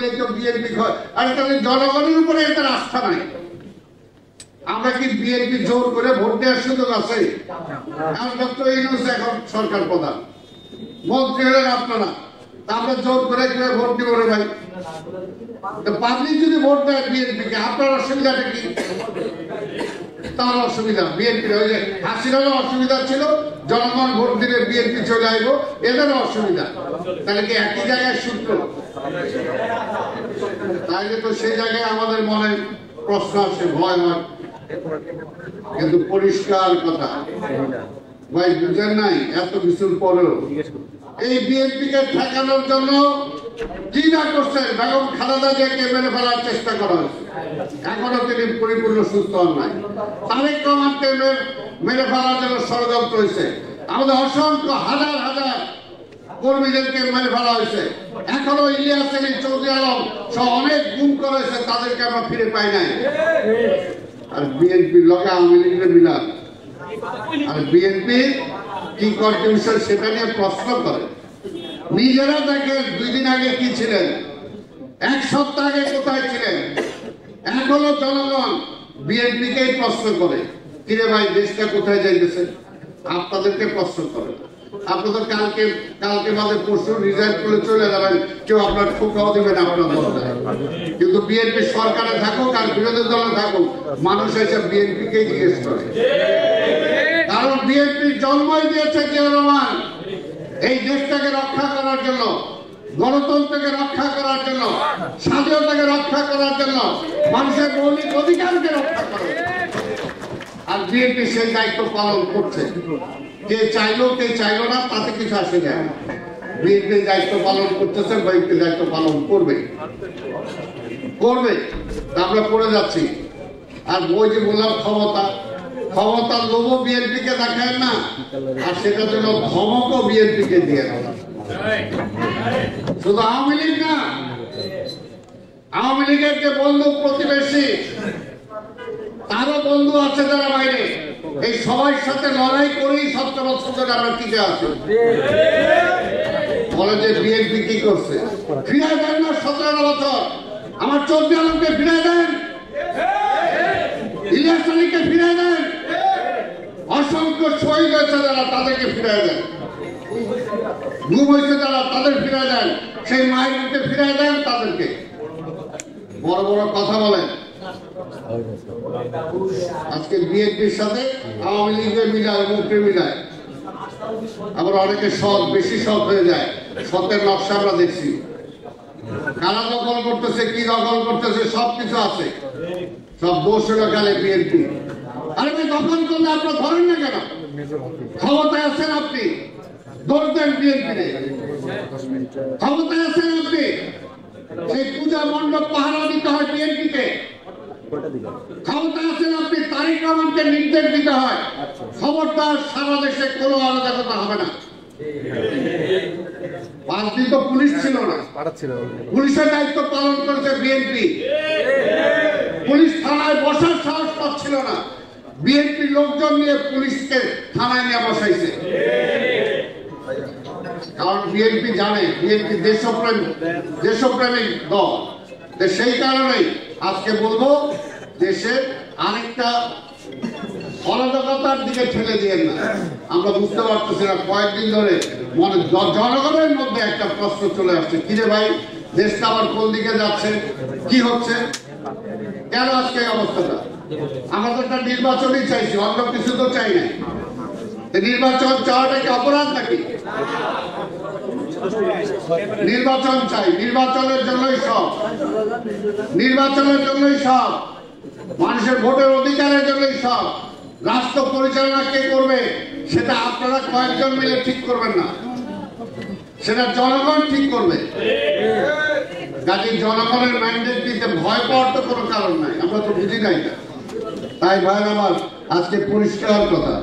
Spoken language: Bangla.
হইলে তো বিএনপি আর তাহলে জনগণের উপরে এটার আস্থা নাই। আমরা কি বিএনপি জোর করে ভোট দেওয়ার সুযোগ আছে? ডক্টর ইউনূস এখন সরকার প্রধান, মন্ত্রী হলেন আপনারা, আমরা জোর করে ভোট দিব রে ভাই? পাবলিক যদি ভোট দেয় বিএনপিকে, আপনার অসুবিধাটা কি? তার অসুবিধা বিএনপি, ওই যে হাসিনারও অসুবিধা ছিল, জনগণ ভোট দিলে বিএনপি চলে আসবো, এদেরও অসুবিধা। তাহলে কি একই জায়গায় সূত্র? তাইলে তো সেই জায়গায় আমাদের মনে প্রশ্ন আসে, ভয় হয়। কিন্তু পরিষ্কার কথা ভাই, বুঝেন নাই এত কিছুর পরেও এই বিএনপি কে ঠেকানোর জন্য কি না করছেন? বেগম খালেদা জিয়াকে মেরে ফেলার চেষ্টা করা হয়েছে, এখনো তিনি পরিপূর্ণ সুস্থ হন নাই। তারেক রহমানকে মেরে ফেলার জন্য ষড়যন্ত্র হয়েছে, আমাদের অসংখ্য হাজার হাজার কর্মীদেরকে মেরে ফেলা হয়েছে, এখনো ইলিয়াস আলী, চৌধুরী আলম সহ অনেক গুম করা হয়েছে, তাদেরকে আমরা ফিরে পাই নাই। আর বিএনপির লোকে আওয়ামী লীগের মিলাদ, আর বিএনপি কি কন্ট্রিবিউশন সেটা নিয়ে প্রশ্ন করে। নিজেরা দেখেন 2 দিন আগে কি ছিলেন, 1 সপ্তাহ আগে কোথায় ছিলেন। এখনো জনগণ বিএনপিকেই প্রশ্ন করে, কিরে ভাই দেশটা কোথায় যাইতেছে? আপনাদেরকে প্রশ্ন করে। আপনাদের কালকে বাদে পরশু রিজাইন করে চলে যাবেন, কেউ আপনার ঠোকাও দিবেন আপনার দলে। কিন্তু বিএনপি সরকারে থাকুক আর বিরোধী দলে থাকুক, মানুষ এসে বিএনপিকেই জিজ্ঞেস করে। কারণ বিএনপির জন্মই দিয়েছে জিয়া রহমান এই দেশটাকে রক্ষা করার জন্য, গণতন্ত্রকে রক্ষা করার জন্য, স্বাধীনতাকে রক্ষা করার জন্য, মানুষের মৌলিক অধিকারকে রক্ষা করার জন্য। আর বিএনপি সেই দায়িত্ব পালন করছে। কে চাইলো কে চাইলো না তাতে কিছু আসে যায় না। বিএনপি দায়িত্ব পালন করতেছে, বিএনপি দায়িত্ব পালন করবে। আমরা করে যাচ্ছি। আর ওই যে বললাম ক্ষমতার লোভও বিএনপিকে দেখায় না, আর সেটার জন্য ধমকও বিএনপিকে দিয়ে দেয়। শুধু আওয়ামী লীগ না, আওয়ামী লীগের যে বন্ধু প্রতিবেশী, তারও বন্ধু আছে যারা বাইরে, এই সবার সাথে লড়াই করেই 17 বছর ধরে আমরা টিকে আছি। বলে যে বিএনপি কি করছে, ফিরে দেন না 17 বছর। আমার চৌধুরী আলমকে ফিরে দেন, ইলিয়াস আলীকে ফিরে দেন, অসংখ্য শহীদ হয়েছে যারা তাদেরকে ফিরে দেন, গুম হয়েছে যারা তাদের ফিরে দেন, সেই মায়েরকে ফিরে দেন তাদেরকে। বড় বড় কথা বলেন। আজকে বিএনপির সাথে আওয়ামী লীগের মিলায়, মুখে মিলায়, আবার অনেকে সৎ বেশি সৎ হয়ে যায়। সতের নকশা আমরা দেখছি, কারা দখল করতেছে, কি দখল করতেছে, সবকিছু আছে। সব দোষ হলো গেলে বিএনপি। আরে ভাই, দখল করলে আপনার ধরেন না কেন? ক্ষমতায় আছেন আপনি, দোষ দেন বিএনপি। ক্ষমতায় আছেন আপনি, সেই পূজা মণ্ডপ পাহারা দিতে হয় বিএনপিকে। ক্ষমতায় আছেন আপনি, তারেক রহমানকে নির্দেশ দিতে হয়। খবরদার সারা দেশে কোনো অরাজকতা হবে না। 5 দিন তো পুলিশ ছিল না, পুলিশের দায়িত্ব পালন করেছে বিএনপি। পুলিশ থানায় বসার সাহস পাচ্ছিল না, বিএনপি লোকজন নিয়ে পুলিশকে থানায় নিয়ে বসাইছে। কারণ বিএনপি জানে বিএনপি দেশপ্রেমিক দল। সেই কারণেই আজকে বলবো, দেশের আরেকটা অরাজকতার দিকে ঠেলে দিয়ে না। আমরা বুঝতে পারতেছি না, কয়েকদিন ধরে জনগণের মধ্যে একটা প্রশ্ন চলে আসছে, কিরে ভাই দেশটা আবার কোন দিকে যাচ্ছে, কি হচ্ছে, কেন আজকে এই অবস্থাটা? আমরা তো একটা নির্বাচনই চাইছি, অন্য কিছু তো চাই না। নির্বাচন চাওয়াটা কি অপরাধ নাকি? নির্বাচন চাই, নির্বাচনের জন্যই সব, মানুষের ভোটের অধিকারের জন্যই সব। রাষ্ট্র পরিচালনা কে করবে সেটা আপনারা কয়েকজন মিলে ঠিক করবেন না, সেটা জনগণ ঠিক করবে। কাজে জনগণের ম্যান্ডেট দিতে ভয় পাওয়ার তো কোনো কারণ নাই, আমরা তো বুঝি নাই। তাই ভাই আমার আজকে পরিষ্কার কথা